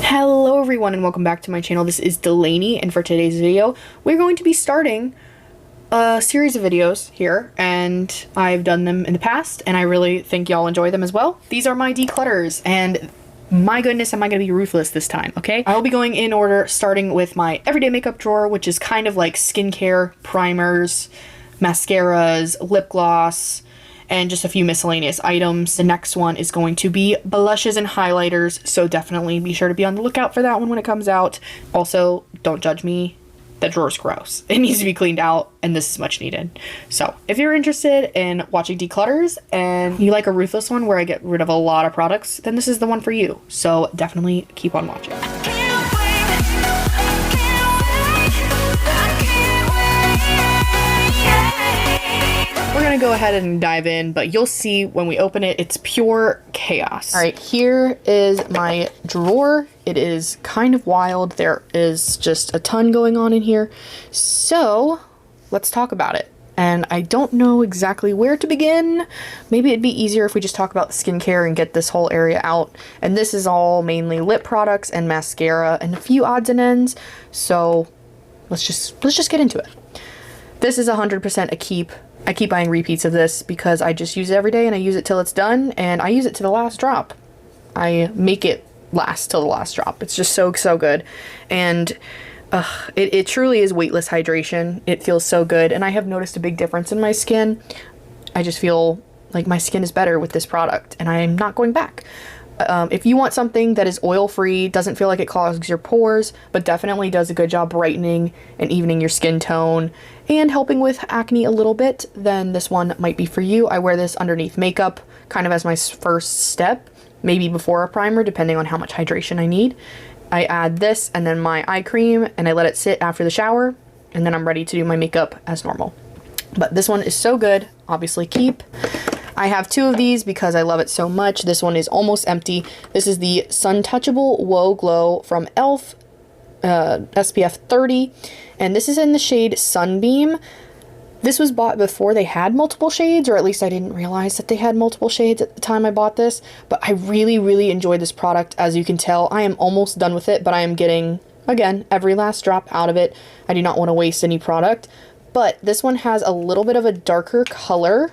Hello everyone and welcome back to my channel. This is Delaney, and for today's video we're going to be starting a series of videos here, and I've done them in the past and I really think y'all enjoy them as well. These are my declutters, and my goodness, am I going to be ruthless this time, okay? I'll be going in order, starting with my everyday makeup drawer, which is kind of like skincare, primers, mascaras, lip gloss, and just a few miscellaneous items. The next one is going to be blushes and highlighters, so definitely be sure to be on the lookout for that one when it comes out. Also, don't judge me, that drawer's gross. It needs to be cleaned out, and this is much needed. So if you're interested in watching declutters and you like a ruthless one where I get rid of a lot of products, then this is the one for you. So definitely keep on watching. We're gonna go ahead and dive in, but you'll see when we open it, it's pure chaos. All right, here is my drawer. It is kind of wild. There is just a ton going on in here. So let's talk about it. And I don't know exactly where to begin. Maybe it'd be easier if we just talk about the skincare and get this whole area out. And this is all mainly lip products and mascara and a few odds and ends. So let's just get into it. This is 100% a keep. I keep buying repeats of this because I just use it every day and I use it till it's done, and I use it to the last drop. I make it last till the last drop. It's just so good. And it truly is weightless hydration. It feels so good, and I have noticed a big difference in my skin. I just feel like my skin is better with this product, and I'm not going back. If you want something that is oil-free, doesn't feel like it clogs your pores, but definitely does a good job brightening and evening your skin tone and helping with acne a little bit, then this one might be for you. I wear this underneath makeup, kind of as my first step, maybe before a primer, depending on how much hydration I need. I add this and then my eye cream, and I let it sit after the shower, and then I'm ready to do my makeup as normal. But this one is so good, obviously keep. I have two of these because I love it so much. This one is almost empty. This is the Sun Touchable Whoa Glow from e.l.f. SPF 30, and this is in the shade Sunbeam. This was bought before they had multiple shades, or at least I didn't realize that they had multiple shades at the time I bought this, but I really enjoyed this product. As you can tell, I am almost done with it, but I am getting, again, every last drop out of it. I do not want to waste any product, but this one has a little bit of a darker color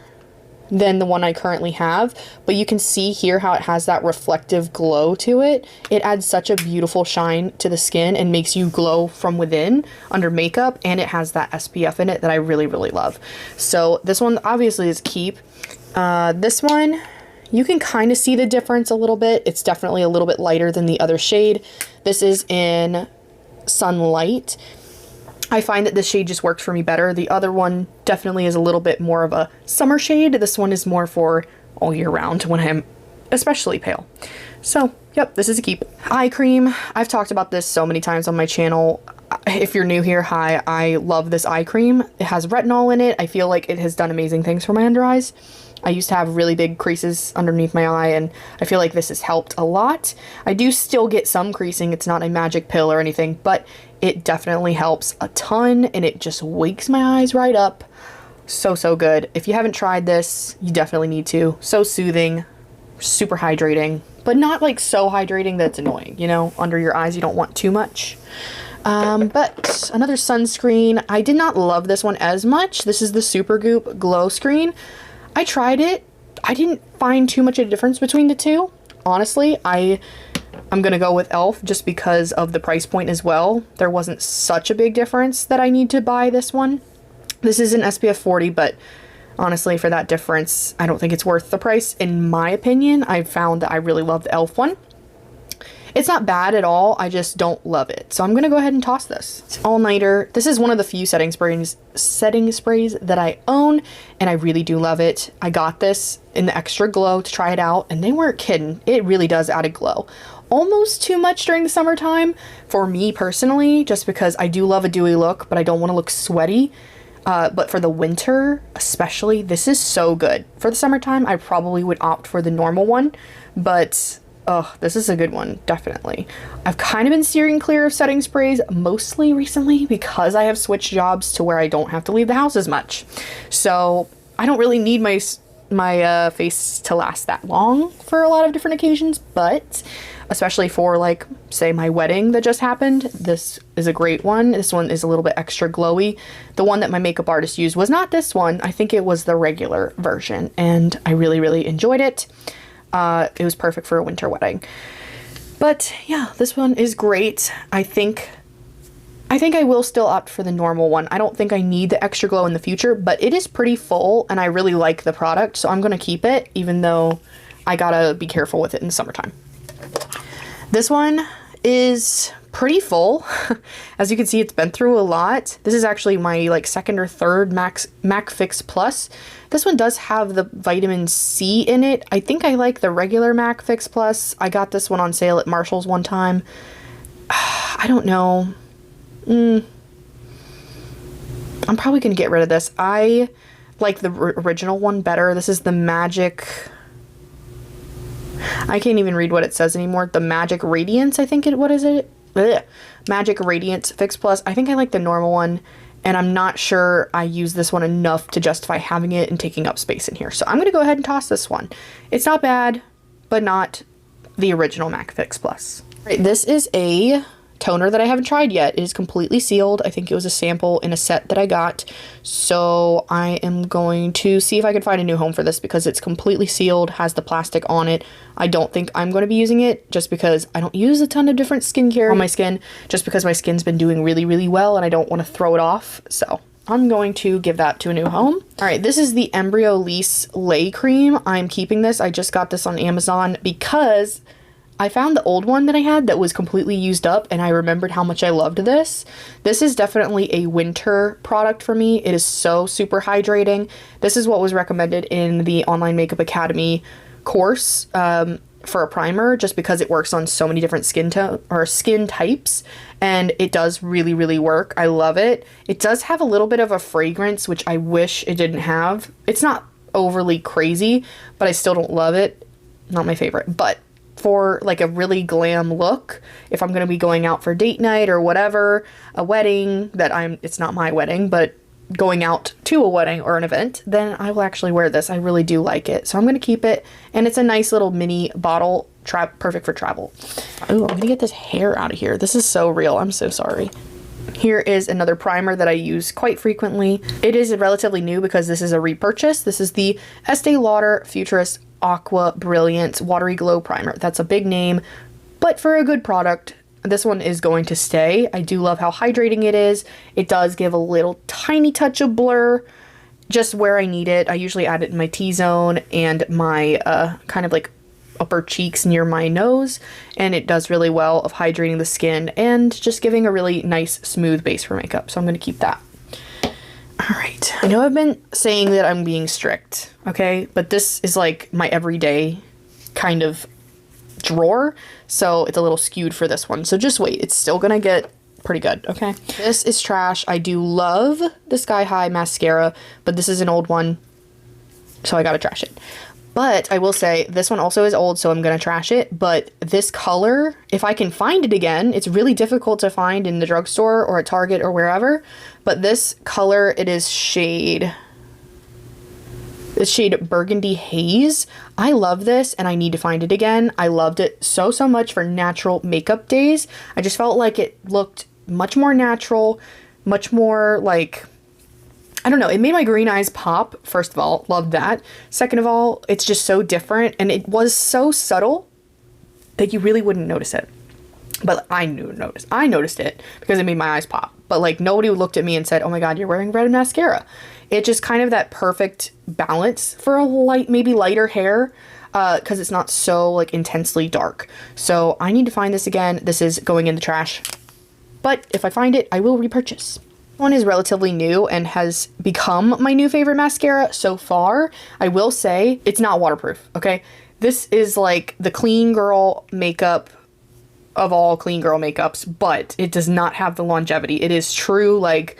than the one I currently have, but you can see here how it has that reflective glow to it. It adds such a beautiful shine to the skin and makes you glow from within under makeup, and it has that SPF in it that I really love. So this one obviously is keep. This one, you can kind of see the difference a little bit. It's definitely a little bit lighter than the other shade. This is in Sunlight. I find that this shade just worked for me better. The other one definitely is a little bit more of a summer shade. This one is more for all year round when I'm especially pale. So, yep, this is a keep. Eye cream. I've talked about this so many times on my channel. If you're new here, hi, I love this eye cream. It has retinol in it. I feel like it has done amazing things for my under eyes. I used to have really big creases underneath my eye, and I feel like this has helped a lot. I do still get some creasing. It's not a magic pill or anything, but it definitely helps a ton, and it just wakes my eyes right up. So good. If you haven't tried this, you definitely need to. So soothing, super hydrating, but not like so hydrating that it's annoying, you know, under your eyes. You don't want too much. But another sunscreen. I did not love this one as much. This is the Supergoop Glow Screen. I tried it. I didn't find too much of a difference between the two. Honestly, I'm gonna go with e.l.f. just because of the price point as well. There wasn't such a big difference that I need to buy this one. This is an SPF 40, but honestly, for that difference, I don't think it's worth the price. In my opinion, I found that I really love the e.l.f. one. It's not bad at all, I just don't love it. So I'm gonna go ahead and toss this. It's all-nighter. This is one of the few setting sprays that I own, and I really do love it. I got this in the Extra Glow to try it out, and they weren't kidding. It really does add a glow. Almost too much during the summertime for me personally, just because I do love a dewy look, but I don't want to look sweaty. But for the winter especially, this is so good. For the summertime, I probably would opt for the normal one, but oh, this is a good one, definitely. I've kind of been steering clear of setting sprays mostly recently because I have switched jobs to where I don't have to leave the house as much. So I don't really need my face to last that long for a lot of different occasions, but especially for like, say, my wedding that just happened. This is a great one. This one is a little bit extra glowy. The one that my makeup artist used was not this one. I think it was the regular version, and I really, really enjoyed it. It was perfect for a winter wedding. But yeah, this one is great. I think I will still opt for the normal one. I don't think I need the extra glow in the future, but it is pretty full and I really like the product, so I'm gonna keep it, even though I gotta be careful with it in the summertime. This one is pretty full. As you can see, it's been through a lot. This is actually my like second or third MAC Fix Plus. This one does have the vitamin C in it. I think I like the regular MAC Fix Plus. I got this one on sale at Marshall's one time. I don't know. I'm probably gonna get rid of this. I like the original one better. This is the Magic... I can't even read what it says anymore. The Magic Radiance, I think what is it? Ugh. Magic Radiance Fix Plus. I think I like the normal one, and I'm not sure I use this one enough to justify having it and taking up space in here. So I'm gonna go ahead and toss this one. It's not bad, but not the original MAC Fix Plus. Right, this is a toner that I haven't tried yet. It is completely sealed. I think it was a sample in a set that I got. So I am going to see if I can find a new home for this because it's completely sealed, has the plastic on it. I don't think I'm going to be using it just because I don't use a ton of different skincare on my skin, just because my skin's been doing really, really well and I don't want to throw it off. So I'm going to give that to a new home. All right, this is the Embryolisse Lay Cream. I'm keeping this. I just got this on Amazon because I found the old one that I had that was completely used up, and I remembered how much I loved this. This is definitely a winter product for me. It is so super hydrating. This is what was recommended in the Online Makeup Academy course for a primer, just because it works on so many different skin types, and it does really, really work. I love it. It does have a little bit of a fragrance, which I wish it didn't have. It's not overly crazy, but I still don't love it. Not my favorite, but for like a really glam look, if I'm gonna be going out for date night or whatever, a wedding it's not my wedding, but going out to a wedding or an event, then I will actually wear this. I really do like it. So I'm gonna keep it, and it's a nice little mini bottle, perfect for travel. Oh, I'm gonna get this hair out of here. This is so real, I'm so sorry. Here is another primer that I use quite frequently. It is relatively new because this is a repurchase. This is the Estee Lauder Futurist Aqua Brilliance Watery Glow Primer. That's a big name, but for a good product, this one is going to stay. I do love how hydrating it is. It does give a little tiny touch of blur just where I need it. I usually add it in my T-zone and my kind of like upper cheeks near my nose, and it does really well of hydrating the skin and just giving a really nice smooth base for makeup. So I'm going to keep that. All right, I know I've been saying that I'm being strict, okay, but this is like my everyday kind of drawer, so it's a little skewed for this one. So just wait, it's still gonna get pretty good, okay? This is trash. I do love the Sky High mascara, but this is an old one, so I gotta trash it. But I will say this one also is old, so I'm gonna trash it. But this color, if I can find it again, it's really difficult to find in the drugstore or at Target or wherever. But this color, it's shade Burgundy Haze. I love this and I need to find it again. I loved it so much for natural makeup days. I just felt like it looked much more natural, much more like, I don't know, it made my green eyes pop. First of all, love that. Second of all, it's just so different, and it was so subtle that you really wouldn't notice it. But I noticed it because it made my eyes pop. But like nobody looked at me and said, "Oh my god, you're wearing red mascara." It just kind of that perfect balance for a maybe lighter hair, because it's not so like intensely dark. So I need to find this again. This is going in the trash. But if I find it, I will repurchase. One is relatively new and has become my new favorite mascara so far. I will say it's not waterproof, okay? This is like the clean girl makeup of all clean girl makeups, but it does not have the longevity. It is true, like,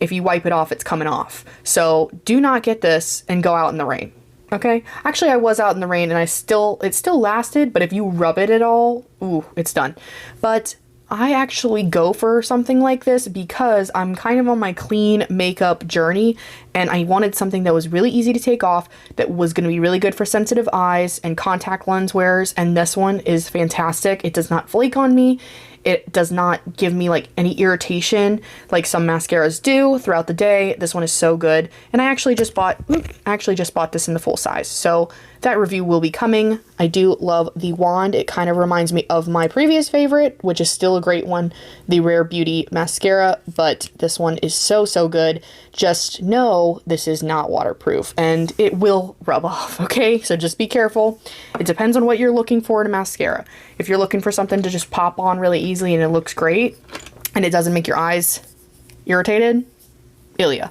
if you wipe it off, it's coming off. So do not get this and go out in the rain, okay? Actually, I was out in the rain and it still lasted, but if you rub it at all, ooh, it's done. But I actually go for something like this because I'm kind of on my clean makeup journey and I wanted something that was really easy to take off, that was going to be really good for sensitive eyes and contact lens wearers, and this one is fantastic. It does not flake on me. It does not give me like any irritation like some mascaras do throughout the day. This one is so good. And I actually just bought this in the full size. So that review will be coming. I do love the wand. It kind of reminds me of my previous favorite, which is still a great one, the Rare Beauty mascara, but this one is so, so good. Just know this is not waterproof and it will rub off, okay? So just be careful. It depends on what you're looking for in a mascara. If you're looking for something to just pop on really easily and it looks great and it doesn't make your eyes irritated, Ilia.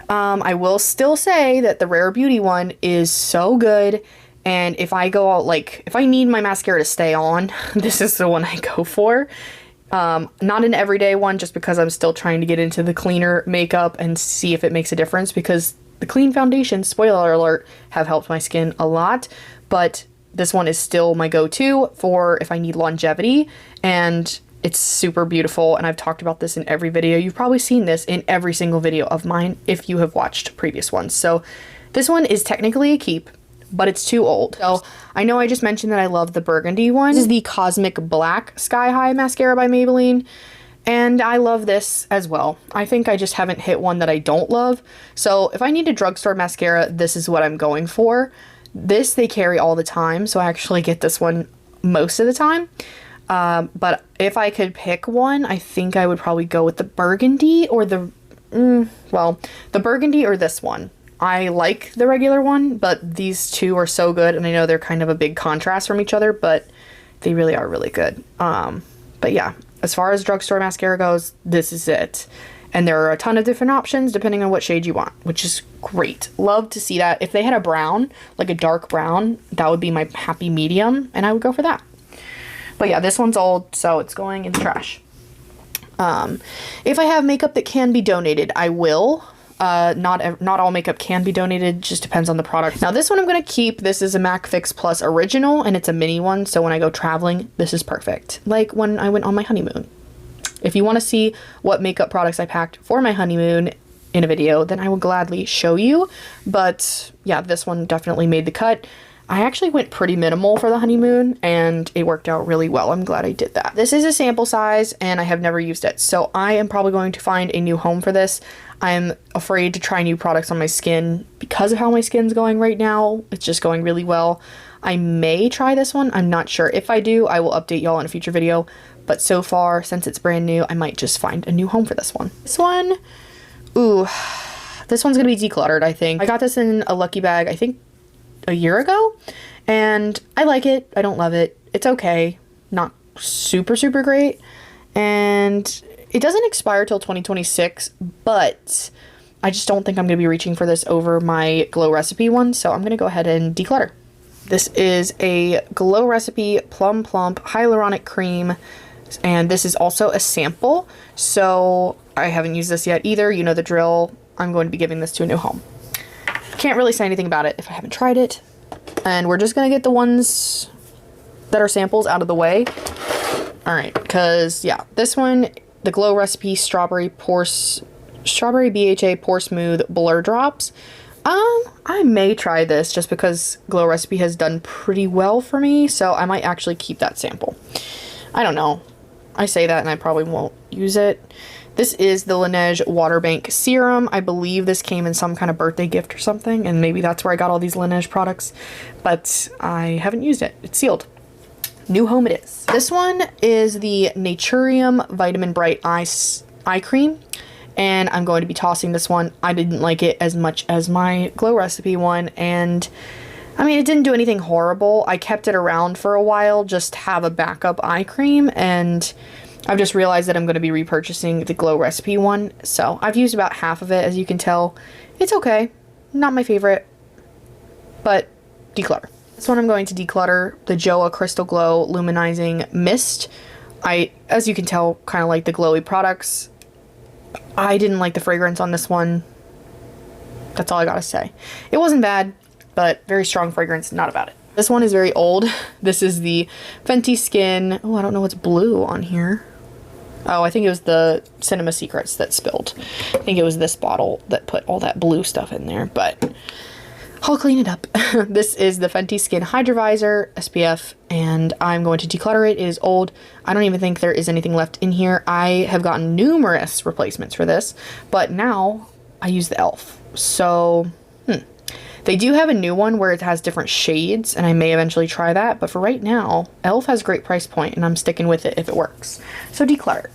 I will still say that the Rare Beauty one is so good, and if I go out, like, if I need my mascara to stay on, this is the one I go for. Not an everyday one, just because I'm still trying to get into the cleaner makeup and see if it makes a difference, because the clean foundations, spoiler alert, have helped my skin a lot, but this one is still my go-to for if I need longevity, and it's super beautiful, and I've talked about this in every video. You've probably seen this in every single video of mine if you have watched previous ones. So this one is technically a keep, but it's too old. So I know I just mentioned that I love the burgundy one. This is the Cosmic Black Sky High Mascara by Maybelline, and I love this as well. I think I just haven't hit one that I don't love. So if I need a drugstore mascara, this is what I'm going for. This they carry all the time, so I actually get this one most of the time. But if I could pick one, I think I would probably go with the burgundy or the burgundy or this one. I like the regular one, but these two are so good, and I know they're kind of a big contrast from each other, but they really are really good. But yeah, as far as drugstore mascara goes, this is it. And there are a ton of different options depending on what shade you want, which is great. Love to see that. If they had a brown, like a dark brown, that would be my happy medium, and I would go for that. But yeah, this one's old, so it's going in the trash. If I have makeup that can be donated, I will. Not all makeup can be donated, just depends on the product. Now this one I'm going to keep. This is a MAC Fix Plus Original, and it's a mini one, so when I go traveling, this is perfect. Like when I went on my honeymoon. If you want to see what makeup products I packed for my honeymoon in a video, then I will gladly show you. But yeah, this one definitely made the cut. I actually went pretty minimal for the honeymoon, and it worked out really well. I'm glad I did that. This is a sample size, and I have never used it, so I am probably going to find a new home for this. I'm afraid to try new products on my skin because of how my skin's going right now. It's just going really well. I may try this one. I'm not sure. If I do, I will update y'all in a future video, but so far, since it's brand new, I might just find a new home for this one. This one, ooh, this one's gonna be decluttered, I think. I got this in a lucky bag, I think, a year ago, and I like it. I don't love it. It's okay. Not super, super great. And it doesn't expire till 2026, but I just don't think I'm going to be reaching for this over my Glow Recipe one, so I'm going to go ahead and declutter. This is a Glow Recipe Plum Plump Hyaluronic Cream, and this is also a sample, so I haven't used this yet either. You know the drill. I'm going to be giving this to a new home. Can't really say anything about it if I haven't tried it. And we're just gonna get the ones that are samples out of the way. Alright, because yeah, this one, the Glow Recipe Strawberry BHA Pore Smooth Blur Drops. I may try this just because Glow Recipe has done pretty well for me, so I might actually keep that sample. I don't know. I say that and I probably won't use it. This is the Laneige Water Bank Serum. I believe this came in some kind of birthday gift or something, and maybe that's where I got all these Laneige products, but I haven't used it. It's sealed. New home it is. This one is the Naturium Vitamin Bright Eye Cream, and I'm going to be tossing this one. I didn't like it as much as my Glow Recipe one, and I mean, it didn't do anything horrible. I kept it around for a while just to have a backup eye cream, and I've just realized that I'm going to be repurchasing the Glow Recipe one, so I've used about half of it, as you can tell. It's okay. Not my favorite, but declutter. This one I'm going to declutter, the JOA Crystal Glow Luminizing Mist. As you can tell, kind of like the glowy products. I didn't like the fragrance on this one. That's all I gotta say. It wasn't bad, but very strong fragrance, not about it. This one is very old. This is the Fenty Skin. Oh, I don't know what's blue on here. Oh, I think it was the Cinema Secrets that spilled. I think it was this bottle that put all that blue stuff in there, but I'll clean it up. This is the Fenty Skin Hydra Visor SPF, and I'm going to declutter it. It is old. I don't even think there is anything left in here. I have gotten numerous replacements for this, but now I use the e.l.f. So, They do have a new one where it has different shades, and I may eventually try that, but for right now, e.l.f. has a great price point, and I'm sticking with it if it works. So declutter.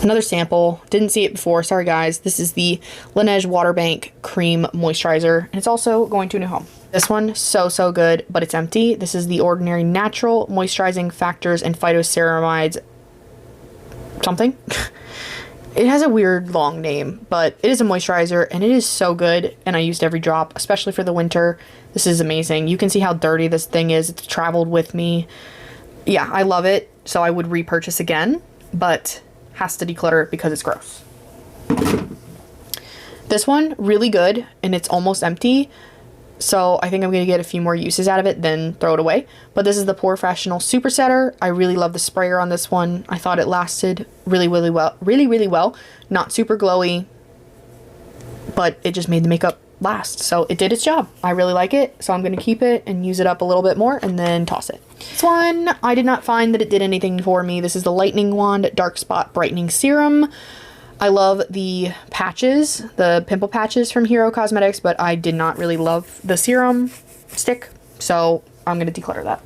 Another sample, didn't see it before, sorry guys. This is the Laneige Water Bank Cream Moisturizer, and it's also going to a new home. This one, so good, but it's empty. This is the Ordinary Natural Moisturizing Factors and Phytoceramides something. It has a weird long name, but it is a moisturizer and it is so good, and I used every drop, especially for the winter. This is amazing. You can see how dirty this thing is. It's traveled with me. Yeah, I love it, so I would repurchase again, but has to declutter it because it's gross. This one, really good, and it's almost empty. So I think I'm going to get a few more uses out of it, then throw it away. But this is the Professional Super Setter. I really love the sprayer on this one. I thought it lasted really well. Not super glowy, but it just made the makeup last. So it did its job. I really like it. So I'm going to keep it and use it up a little bit more and then toss it. This one, I did not find that it did anything for me. This is the Lightning Wand Dark Spot Brightening Serum. I love the patches, the pimple patches from Hero Cosmetics, but I did not really love the serum stick, so I'm going to declutter that.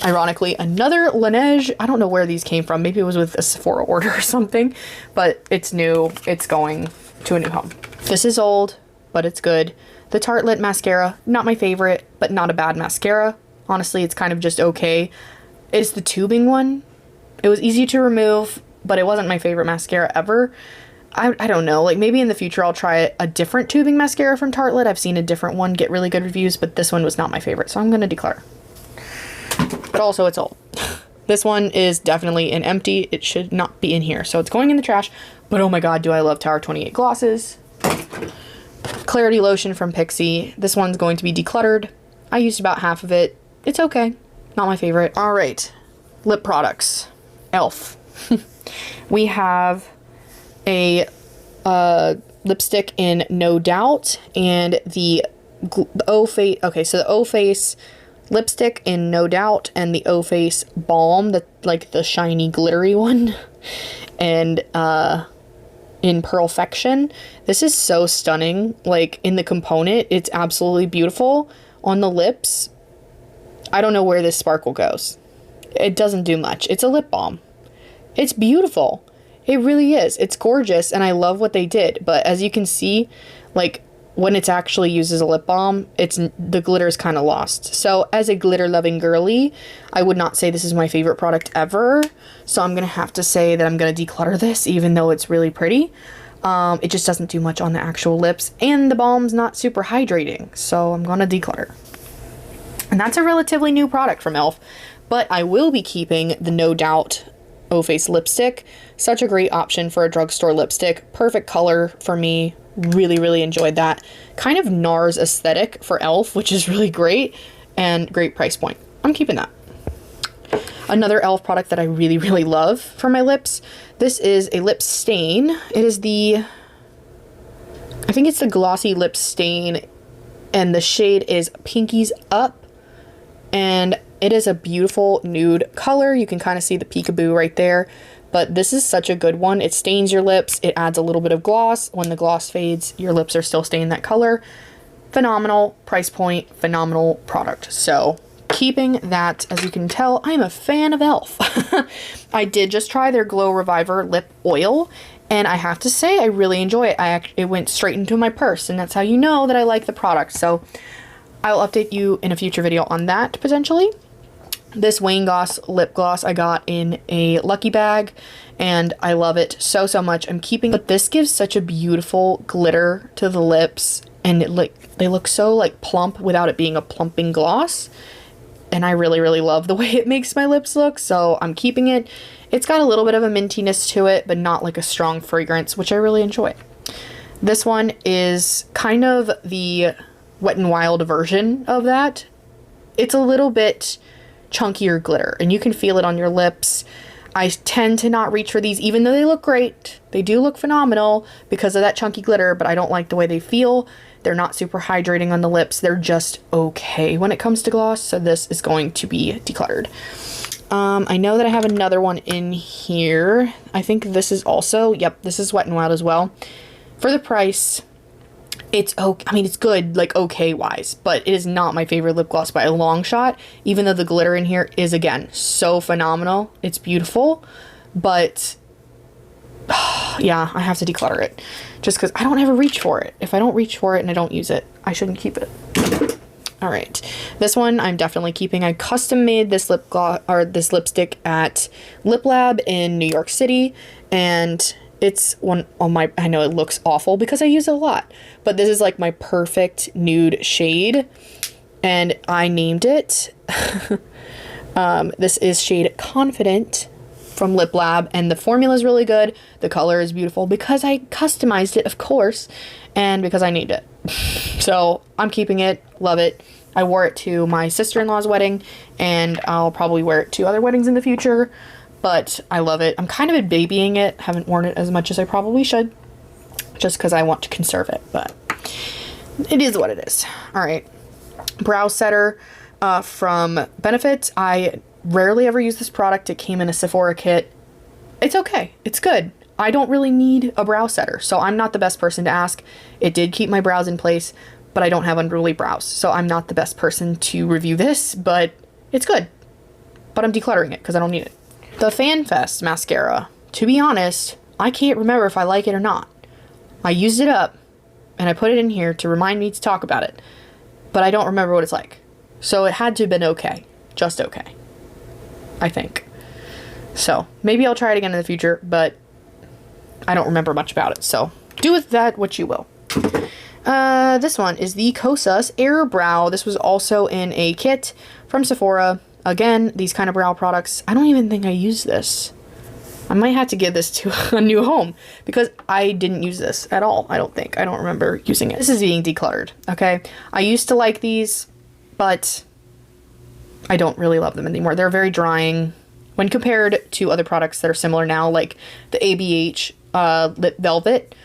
Ironically, another Laneige. I don't know where these came from. Maybe it was with a Sephora order or something, but it's new. It's going to a new home. This is old, but it's good. The Tartelette Mascara, not my favorite, but not a bad mascara. Honestly, it's kind of just okay. It's the tubing one. It was easy to remove, but it wasn't my favorite mascara ever. I don't know, like maybe in the future I'll try a different tubing mascara from Tartelette. I've seen a different one get really good reviews, but this one was not my favorite, so I'm going to declare. But also it's old. This one is definitely an empty. It should not be in here, so it's going in the trash. But oh my god, do I love Tower 28 glosses. Clarity Lotion from Pixi. This one's going to be decluttered. I used about half of it. It's okay. Not my favorite. Alright, lip products. e.l.f. We have a lipstick in No Doubt and the O Face. Okay, so the O Face lipstick in No Doubt and the O Face balm, like the shiny glittery one, and in Perfection. This is so stunning. Like in the component, it's absolutely beautiful. On the lips, I don't know where this sparkle goes. It doesn't do much. It's a lip balm. It's beautiful. It really is. It's gorgeous, and I love what they did. But as you can see, like when it's actually used as a lip balm, the glitter is kind of lost. So as a glitter-loving girly, I would not say this is my favorite product ever. So I'm gonna have to say that I'm gonna declutter this, even though it's really pretty. It just doesn't do much on the actual lips, and the balm's not super hydrating. So I'm gonna declutter. And that's a relatively new product from e.l.f. But I will be keeping the No Doubt O Face lipstick. Such a great option for a drugstore lipstick. Perfect color for me. Really enjoyed that. Kind of NARS aesthetic for e.l.f., which is really great, and great price point. I'm keeping that. Another e.l.f. product that I really love for my lips. This is a lip stain. It is I think it's the Glossy Lip Stain, and the shade is Pinkies Up, and it is a beautiful nude color. You can kind of see the peekaboo right there, but this is such a good one. It stains your lips. It adds a little bit of gloss. When the gloss fades, your lips are still staying that color. Phenomenal price point, phenomenal product. So keeping that. As you can tell, I'm a fan of e.l.f. I did just try their Glow Reviver lip oil, and I have to say I really enjoy it. It went straight into my purse, and that's how you know that I like the product. So I'll update you in a future video on that potentially. This Wayne Goss lip gloss I got in a lucky bag, and I love it so much. I'm keeping, but this gives such a beautiful glitter to the lips, and they look so like plump without it being a plumping gloss, and I really love the way it makes my lips look, so I'm keeping it. It's got a little bit of a mintiness to it, but not like a strong fragrance, which I really enjoy. This one is kind of the Wet n Wild version of that. It's a little bit chunkier glitter, and you can feel it on your lips. I tend to not reach for these, even though they look great. They do look phenomenal because of that chunky glitter, but I don't like the way they feel. They're not super hydrating on the lips. They're just okay when it comes to gloss, so this is going to be decluttered. I know that I have another one in here. I think this is also, yep, this is Wet n Wild as well. For the price, it's okay. I mean, it's good, like okay wise, but it is not my favorite lip gloss by a long shot, even though the glitter in here is, again, so phenomenal. It's beautiful, but yeah, I have to declutter it just because I don't ever reach for it. If I don't reach for it and I don't use it, I shouldn't keep it. All right, this one I'm definitely keeping. I custom made this lip gloss, or this lipstick, at Lip Lab in New York City, and it's one on my, I know it looks awful because I use it a lot, but this is like my perfect nude shade, and I named it. This is shade Confident from Lip Lab, and the formula is really good. The color is beautiful because I customized it, of course, and because I named it. So I'm keeping it, love it. I wore it to my sister-in-law's wedding, and I'll probably wear it to other weddings in the future, but I love it. I'm kind of babying it. Haven't worn it as much as I probably should, just because I want to conserve it, but it is what it is. All right, brow setter from Benefit. I rarely ever use this product. It came in a Sephora kit. It's okay. It's good. I don't really need a brow setter, so I'm not the best person to ask. It did keep my brows in place, but I don't have unruly brows, so I'm not the best person to review this, but it's good. But I'm decluttering it because I don't need it. The FanFest mascara. To be honest, I can't remember if I like it or not. I used it up, and I put it in here to remind me to talk about it, but I don't remember what it's like. So it had to have been okay. Just okay, I think. So maybe I'll try it again in the future, but I don't remember much about it, so do with that what you will. This one is the Kosas Air Brow. This was also in a kit from Sephora. Again, these kind of brow products, I don't even think I used this. I might have to give this to a new home because I didn't use this at all, I don't think. I don't remember using it. This is being decluttered, okay? I used to like these, but I don't really love them anymore. They're very drying when compared to other products that are similar now, like the ABH Lip Velvet.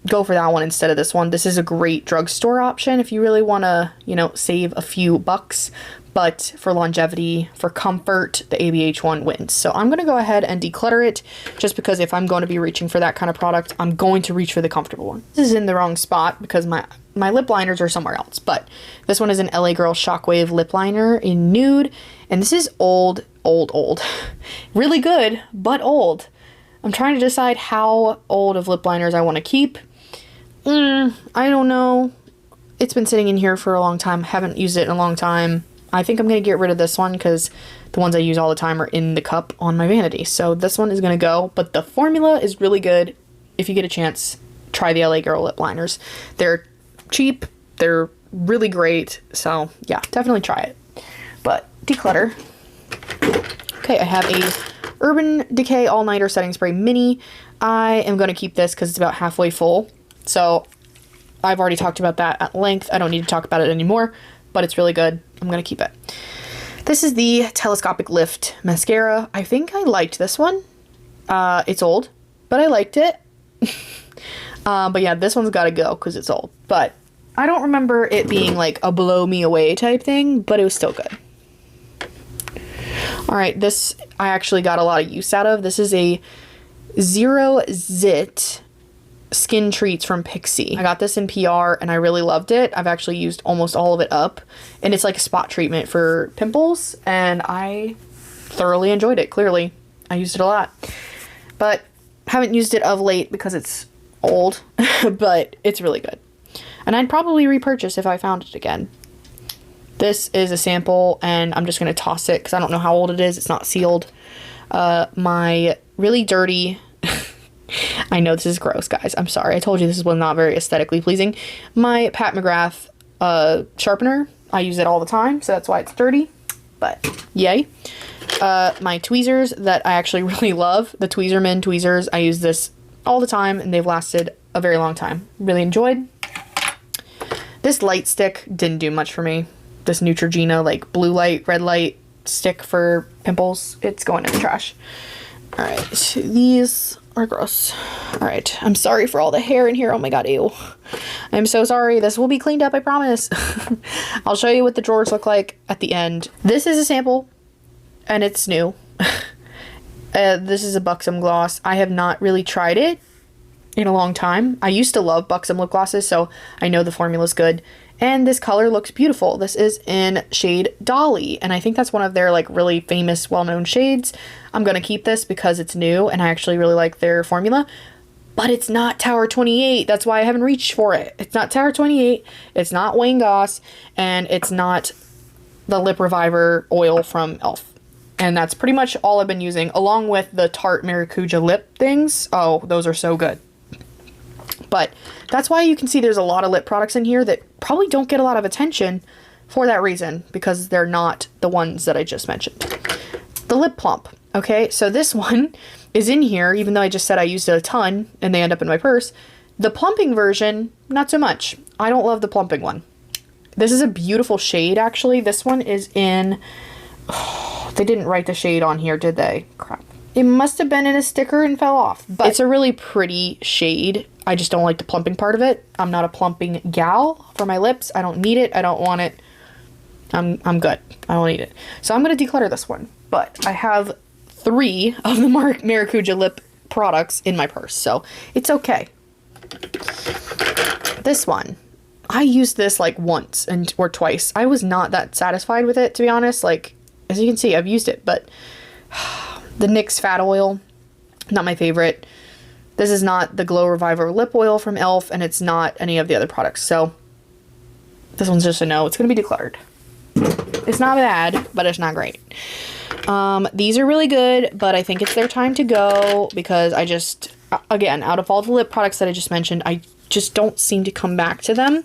Go for that one instead of this one. This is a great drugstore option if you really want to, you know, save a few bucks. But for longevity, for comfort, the ABH one wins. So I'm going to go ahead and declutter it just because if I'm going to be reaching for that kind of product, I'm going to reach for the comfortable one. This is in the wrong spot because my lip liners are somewhere else. But this one is an LA Girl Shockwave lip liner in nude. And this is old. Really good, but old. I'm trying to decide how old of lip liners I want to keep. I don't know. It's been sitting in here for a long time. Haven't used it in a long time. I think I'm going to get rid of this one because the ones I use all the time are in the cup on my vanity. So this one is going to go, but the formula is really good. If you get a chance, try the LA Girl lip liners. They're cheap. They're really great. So yeah, definitely try it. But declutter. Okay, I have a Urban Decay All Nighter Setting Spray Mini. I am going to keep this because it's about halfway full. So I've already talked about that at length. I don't need to talk about it anymore, but it's really good. I'm going to keep it. This is the Telescopic Lift Mascara. I think I liked this one. It's old, but I liked it. But yeah, this one's got to go because it's old. But I don't remember it being like a blow me away type thing, but it was still good. All right, this I actually got a lot of use out of. This is a Zero Zit Skin Treats from Pixi. I got this in PR and I really loved it. I've actually used almost all of it up, and it's like a spot treatment for pimples, and I thoroughly enjoyed it. Clearly, I used it a lot, but haven't used it of late because it's old, but it's really good. And I'd probably repurchase if I found it again. This is a sample, and I'm just going to toss it because I don't know how old it is. It's not sealed. My really dirty... I know this is gross, guys. I'm sorry. I told you this was not very aesthetically pleasing. My Pat McGrath sharpener. I use it all the time, so that's why it's dirty. But yay. My tweezers that I actually really love. The Tweezerman tweezers. I use this all the time, and they've lasted a very long time. Really enjoyed. This light stick didn't do much for me. This Neutrogena, like blue light, red light stick for pimples. It's going in the trash. All right, these are gross. All right, I'm sorry for all the hair in here. Oh my god, ew. I'm so sorry. This will be cleaned up, I promise. I'll show you what the drawers look like at the end. This is a sample, and it's new. This is a Buxom gloss. I have not really tried it in a long time. I used to love Buxom lip glosses, so I know the formula's good. And this color looks beautiful. This is in shade Dolly, and I think that's one of their like really famous, well-known shades. I'm gonna keep this because it's new, and I actually really like their formula. But it's not Tower 28. That's why I haven't reached for it. It's not Tower 28. It's not Wayne Goss, and it's not the Lip Reviver oil from e.l.f. And that's pretty much all I've been using, along with the Tarte Maracuja lip things. Oh, those are so good. But that's why you can see there's a lot of lip products in here that probably don't get a lot of attention for that reason, because they're not the ones that I just mentioned. The Lip Plump. Okay, so this one is in here, even though I just said I used it a ton and they end up in my purse. The plumping version, not so much. I don't love the plumping one. This is a beautiful shade, actually. This one is in... Oh, they didn't write the shade on here, did they? Crap. It must have been in a sticker and fell off. But it's a really pretty shade. I just don't like the plumping part of it. I'm not a plumping gal for my lips. I don't need it. I don't want it. I'm good. I don't need it. So I'm going to declutter this one. But I have 3 of the Maracuja lip products in my purse, so it's okay. This one, I used this like once or twice. I was not that satisfied with it, to be honest. Like, as you can see, I've used it, but the NYX Fat Oil, not my favorite. This is not the Glow Reviver lip oil from e.l.f., and it's not any of the other products, so this one's just a no. It's going to be decluttered. It's not bad, but it's not great. These are really good, but I think it's their time to go, because I just, again, out of all the lip products that I just mentioned, I just don't seem to come back to them.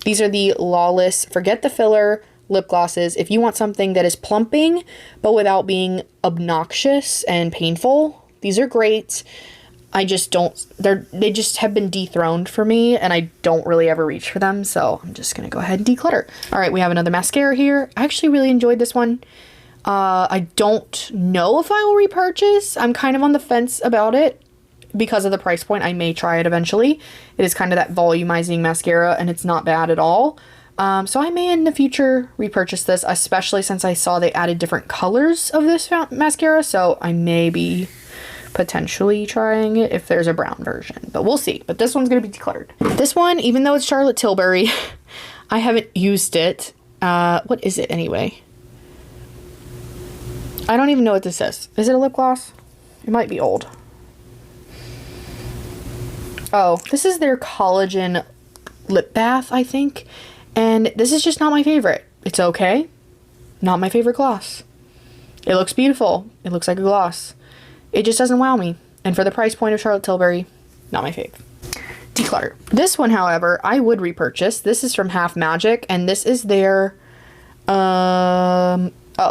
These are the Lawless Forget the Filler lip glosses. If you want something that is plumping, but without being obnoxious and painful, these are great. I just don't, they just have been dethroned for me, and I don't really ever reach for them, so I'm just gonna go ahead and declutter. All right, we have another mascara here. I actually really enjoyed this one. I don't know if I will repurchase. I'm kind of on the fence about it because of the price point. I may try it eventually. It is kind of that volumizing mascara, and it's not bad at all. So I may in the future repurchase this, especially since I saw they added different colors of this mascara, so I may be potentially trying it if there's a brown version, but we'll see. But this one's going to be decluttered. This one, even though it's Charlotte Tilbury, I haven't used it. What is it anyway? I don't even know what this is. Is it a lip gloss? It might be old. Oh, this is their collagen lip bath, I think. And this is just not my favorite. It's okay. Not my favorite gloss. It looks beautiful. It looks like a gloss. It just doesn't wow me. And for the price point of Charlotte Tilbury, not my fave. Declutter. This one, however, I would repurchase. This is from Half Magic, and this is their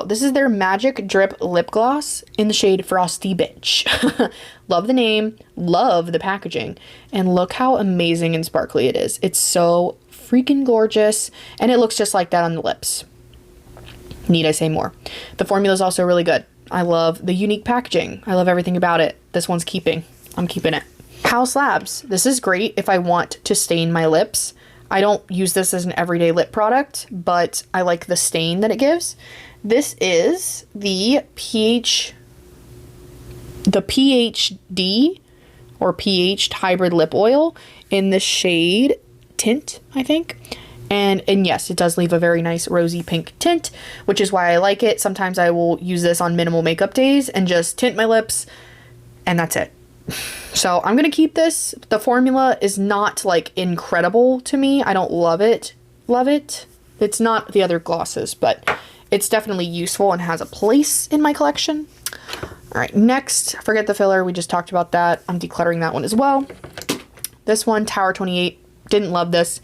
this is their Magic Drip Lip Gloss in the shade Frosty Bitch. Love the name, love the packaging, and look how amazing and sparkly it is. It's so freaking gorgeous, and it looks just like that on the lips. Need I say more? The formula is also really good. I love the unique packaging. I love everything about it. This one's keeping. I'm keeping it. House Labs. This is great if I want to stain my lips. I don't use this as an everyday lip product, but I like the stain that it gives. This is the PhD or pH hybrid lip oil in the shade Tint, I think. And yes, it does leave a very nice rosy pink tint, which is why I like it. Sometimes I will use this on minimal makeup days and just tint my lips, and that's it. So I'm going to keep this. The formula is not like incredible to me. I don't love it. It's not the other glosses, but it's definitely useful and has a place in my collection. All right, next, Forget the Filler. We just talked about that. I'm decluttering that one as well. This one, Tower 28. Didn't love this.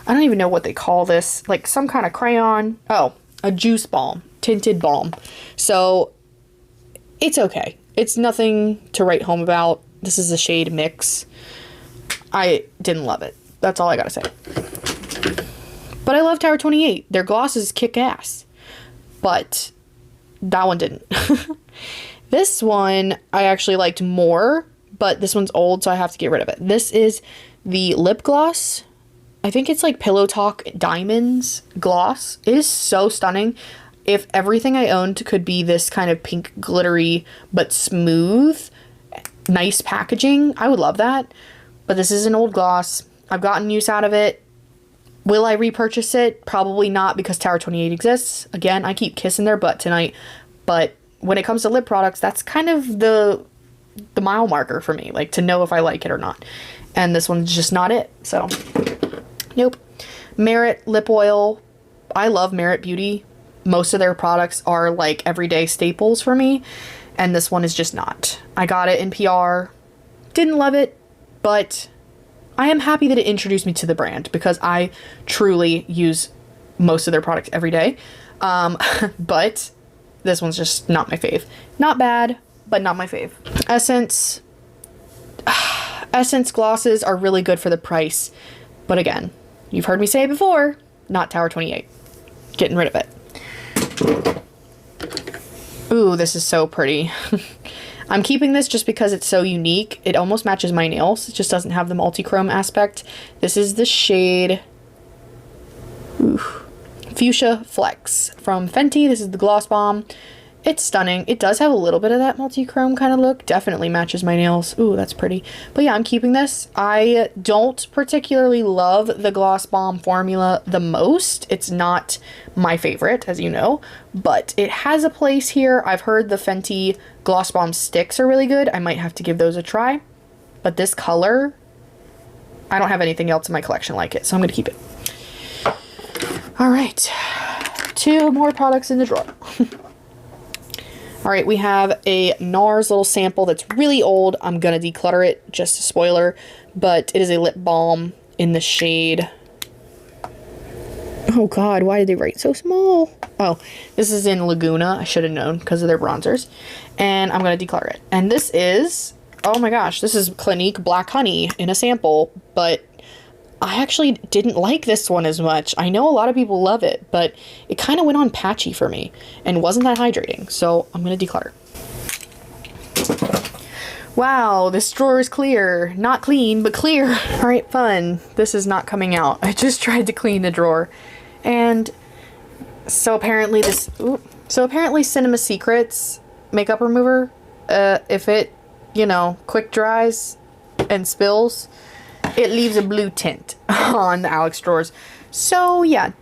I don't even know what they call this. Like some kind of crayon. Oh, a juice balm. Tinted balm. So it's okay. It's nothing to write home about. This is the shade Mix. I didn't love it. That's all I gotta say. But I love Tower 28. Their glosses kick ass. But that one didn't. This one I actually liked more, but this one's old, so I have to get rid of it. This is the lip gloss. I think it's like Pillow Talk Diamonds gloss. It is so stunning. If everything I owned could be this kind of pink glittery but smooth, nice packaging, I would love that. But this is an old gloss. I've gotten use out of it. Will I repurchase it? Probably not, because Tower 28 exists. Again, I keep kissing their butt tonight. But when it comes to lip products, that's kind of the mile marker for me, like to know if I like it or not. And this one's just not it. So, nope. Merit lip oil. I love Merit Beauty. Most of their products are like everyday staples for me. And this one is just not. I got it in PR. Didn't love it, but I am happy that it introduced me to the brand, because I truly use most of their products every day. But this one's just not my fave. Not bad, but not my fave. Essence. Essence glosses are really good for the price. But again, you've heard me say it before, not Tower 28. Getting rid of it. Ooh, this is so pretty. I'm keeping this just because it's so unique. It almost matches my nails. It just doesn't have the multi-chrome aspect. This is the shade Fuchsia Flex from Fenty. This is the Gloss Bomb. It's stunning. It does have a little bit of that multi-chrome kind of look. Definitely matches my nails. Ooh, that's pretty. But yeah, I'm keeping this. I don't particularly love the Gloss Bomb formula the most. It's not my favorite, as you know, but it has a place here. I've heard the Fenty Gloss Bomb sticks are really good. I might have to give those a try. But this color, I don't have anything else in my collection like it, so I'm going to keep it. All right. 2 more products in the drawer. All right, we have a NARS little sample that's really old. I'm going to declutter it, just a spoiler, but it is a lip balm in the shade. Oh God, why did they write so small? Oh, this is in Laguna. I should have known because of their bronzers. And I'm going to declutter it. And this is, oh my gosh, this is Clinique Black Honey in a sample, but I actually didn't like this one as much. I know a lot of people love it, but it kind of went on patchy for me and wasn't that hydrating. So I'm going to declutter. Wow, this drawer is clear. Not clean, but clear. All right, fun. This is not coming out. I just tried to clean the drawer. And so apparently apparently Cinema Secrets makeup remover, if it, you know, quick dries and spills, it leaves a blue tint on the Alex drawers. So yeah,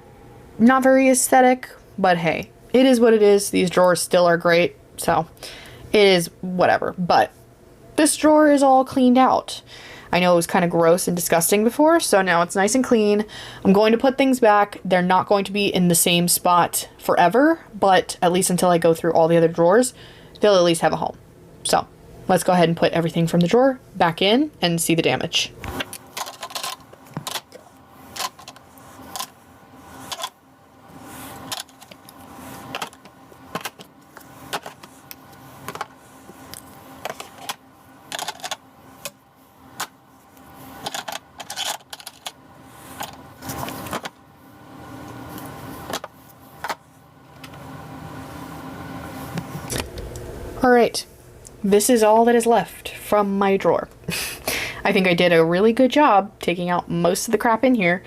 not very aesthetic, but hey, it is what it is. These drawers still are great, so it is whatever. But this drawer is all cleaned out. I know it was kind of gross and disgusting before, so now it's nice and clean. I'm going to put things back. They're not going to be in the same spot forever, but at least until I go through all the other drawers, they'll at least have a home. So let's go ahead and put everything from the drawer back in and see the damage. Alright, this is all that is left from my drawer. I think I did a really good job taking out most of the crap in here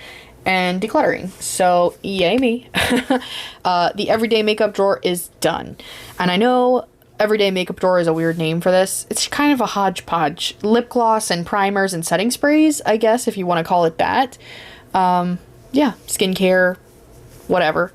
and decluttering, so yay me. The everyday makeup drawer is done. And I know everyday makeup drawer is a weird name for this. It's kind of a hodgepodge. Lip gloss and primers and setting sprays, I guess, if you want to call it that. Yeah, skincare, whatever.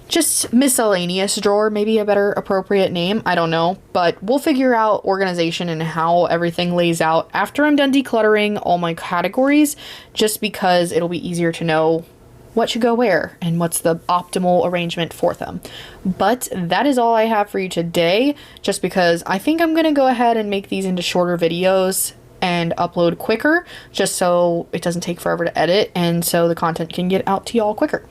Just miscellaneous drawer, maybe a better appropriate name. I don't know, but we'll figure out organization and how everything lays out after I'm done decluttering all my categories, just because it'll be easier to know what should go where and what's the optimal arrangement for them. But that is all I have for you today, just because I think I'm gonna go ahead and make these into shorter videos and upload quicker, just so it doesn't take forever to edit and so the content can get out to y'all quicker.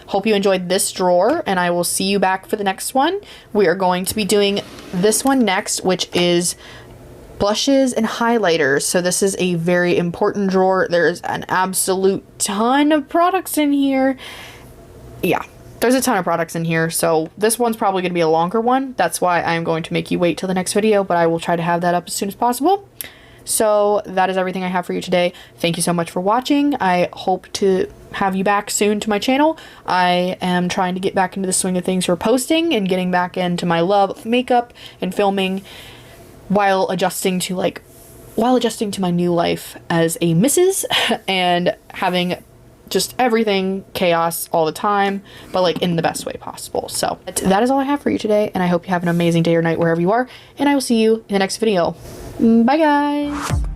Hope you enjoyed this drawer, and I will see you back for the next one. We are going to be doing this one next, which is blushes and highlighters. So this is a very important drawer. There's an absolute ton of products in here. Yeah, There's a ton of products in here, so this one's probably going to be a longer one. That's why I'm going to make you wait till the next video, but I will try to have that up as soon as possible. So that is everything I have for you today. Thank you so much for watching. I hope to have you back soon to my channel. I am trying to get back into the swing of things for posting and getting back into my love of makeup and filming while adjusting to my new life as a missus and having just everything chaos all the time, but like in the best way possible. So that is all I have for you today, and I hope you have an amazing day or night wherever you are, and I will see you in the next video. Bye guys.